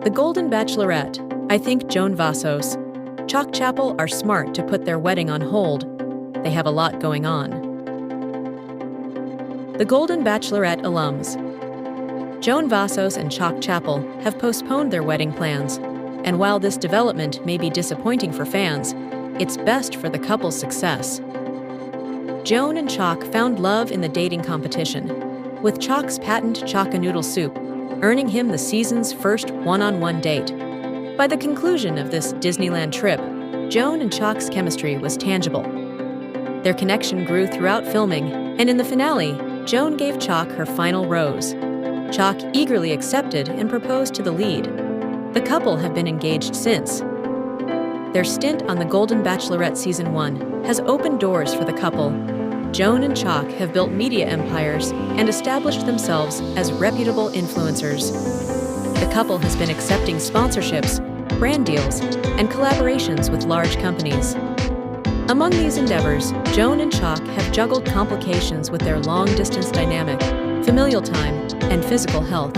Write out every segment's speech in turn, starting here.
The Golden Bachelorette. I think Joan Vassos Chock Chapple are smart to put their wedding on hold. They have a lot going on. The Golden Bachelorette alums. Joan Vassos and Chock Chapple have postponed their wedding plans, and while this development may be disappointing for fans, it's best for the couple's success. Joan and Chock found love in the dating competition, with Chock's patent Chock-a-Noodle soup earning him the season's first one-on-one date. By the conclusion of this Disneyland trip, Joan and Chock's chemistry was tangible. Their connection grew throughout filming, and in the finale, Joan gave Chock her final rose. Chock eagerly accepted and proposed to the lead. The couple have been engaged since. Their stint on The Golden Bachelorette Season 1 has opened doors for the couple. Joan and Chock have built media empires and established themselves as reputable influencers. The couple has been accepting sponsorships, brand deals, and collaborations with large companies. Among these endeavors, Joan and Chock have juggled complications with their long-distance dynamic, familial time, and physical health.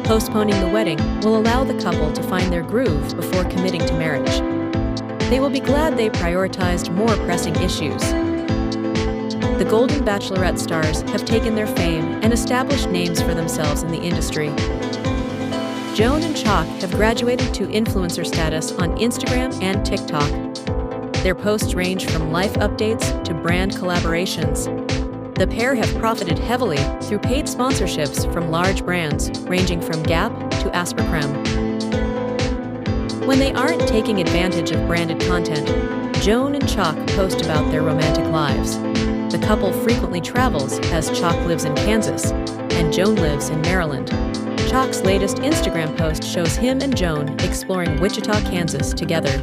Postponing the wedding will allow the couple to find their groove before committing to marriage. They will be glad they prioritized more pressing issues. The Golden Bachelorette stars have taken their fame and established names for themselves in the industry. Joan and Chock have graduated to influencer status on Instagram and TikTok. Their posts range from life updates to brand collaborations. The pair have profited heavily through paid sponsorships from large brands ranging from Gap to Aspercreme. When they aren't taking advantage of branded content, Joan and Chock post about their romantic lives. The couple frequently travels as Chock lives in Kansas and Joan lives in Maryland. Chock's latest Instagram post shows him and Joan exploring Wichita, Kansas together.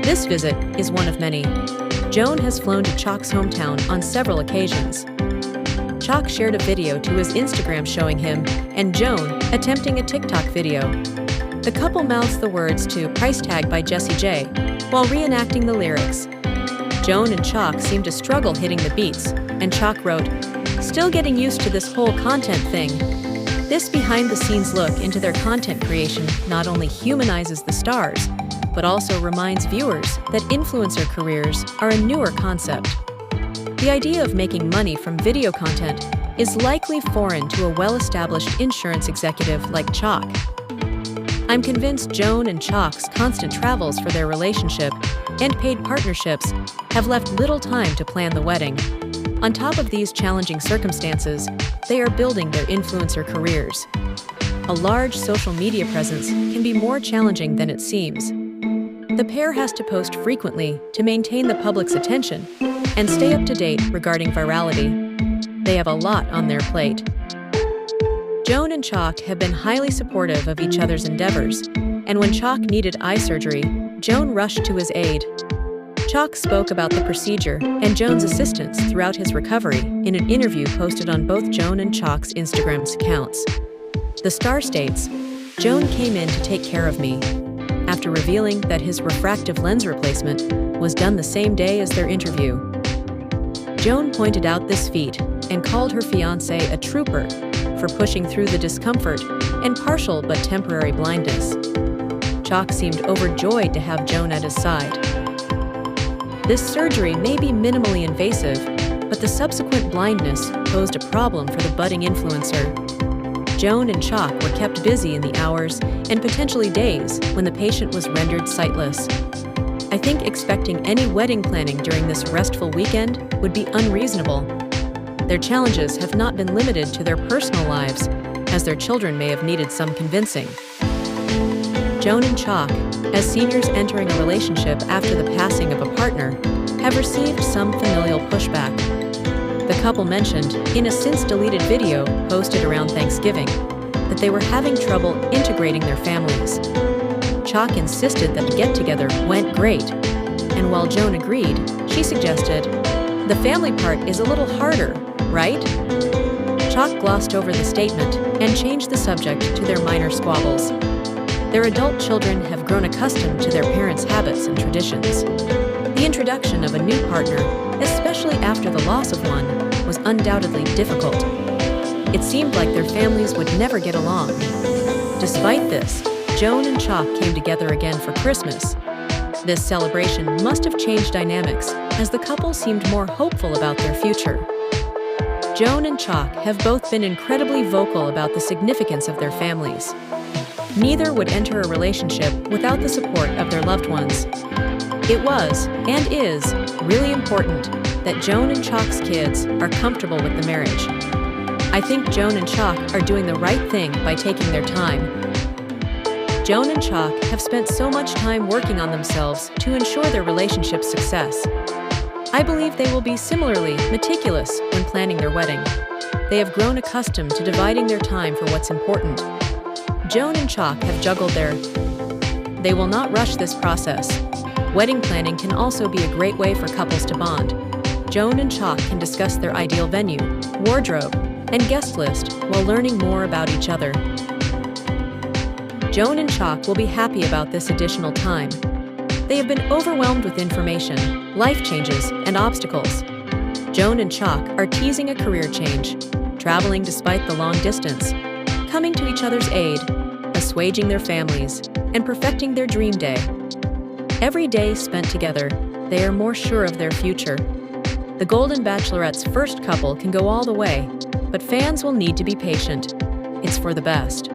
This visit is one of many. Joan has flown to Chock's hometown on several occasions. Chock shared a video to his Instagram showing him and Joan attempting a TikTok video. The couple mouths the words to Price Tag by Jessie J while reenacting the lyrics. Joan and Chock seem to struggle hitting the beats, and Chock wrote, "Still getting used to this whole content thing." This behind-the-scenes look into their content creation not only humanizes the stars, but also reminds viewers that influencer careers are a newer concept. The idea of making money from video content is likely foreign to a well-established insurance executive like Chock. I'm convinced Joan and Chock's constant travels for their relationship and paid partnerships have left little time to plan the wedding. On top of these challenging circumstances, they are building their influencer careers. A large social media presence can be more challenging than it seems. The pair has to post frequently to maintain the public's attention and stay up to date regarding virality. They have a lot on their plate. Joan and Chock have been highly supportive of each other's endeavors, and when Chock needed eye surgery, Joan rushed to his aid. Chock spoke about the procedure and Joan's assistance throughout his recovery in an interview posted on both Joan and Chock's Instagram accounts. The star states, "Joan came in to take care of me," after revealing that his refractive lens replacement was done the same day as their interview. Joan pointed out this feat and called her fiancé a trooper for pushing through the discomfort and partial but temporary blindness. Chock seemed overjoyed to have Joan at his side. This surgery may be minimally invasive, but the subsequent blindness posed a problem for the budding influencer. Joan and Chock were kept busy in the hours and potentially days when the patient was rendered sightless. I think expecting any wedding planning during this restful weekend would be unreasonable. Their challenges have not been limited to their personal lives, as their children may have needed some convincing. Joan and Chock, as seniors entering a relationship after the passing of a partner, have received some familial pushback. The couple mentioned, in a since-deleted video posted around Thanksgiving, that they were having trouble integrating their families. Chock insisted that the get-together went great, and while Joan agreed, she suggested, "The family part is a little harder, right?" Chock glossed over the statement and changed the subject to their minor squabbles. Their adult children have grown accustomed to their parents' habits and traditions. The introduction of a new partner, especially after the loss of one, was undoubtedly difficult. It seemed like their families would never get along. Despite this, Joan and Chock came together again for Christmas. This celebration must have changed dynamics, as the couple seemed more hopeful about their future. Joan and Chock have both been incredibly vocal about the significance of their families. Neither would enter a relationship without the support of their loved ones. It was, and is, really important that Joan and Chock's kids are comfortable with the marriage. I think Joan and Chock are doing the right thing by taking their time. Joan and Chock have spent so much time working on themselves to ensure their relationship's success. I believe they will be similarly meticulous when planning their wedding. They have grown accustomed to dividing their time for what's important. Joan and Chock have juggled They will not rush this process. Wedding planning can also be a great way for couples to bond. Joan and Chock can discuss their ideal venue, wardrobe, and guest list while learning more about each other. Joan and Chock will be happy about this additional time. They have been overwhelmed with information, life changes, and obstacles. Joan and Chock are teasing a career change, traveling despite the long distance, coming to each other's aid, assuaging their families, and perfecting their dream day. Every day spent together, they are more sure of their future. The Golden Bachelorette's first couple can go all the way, but fans will need to be patient. It's for the best.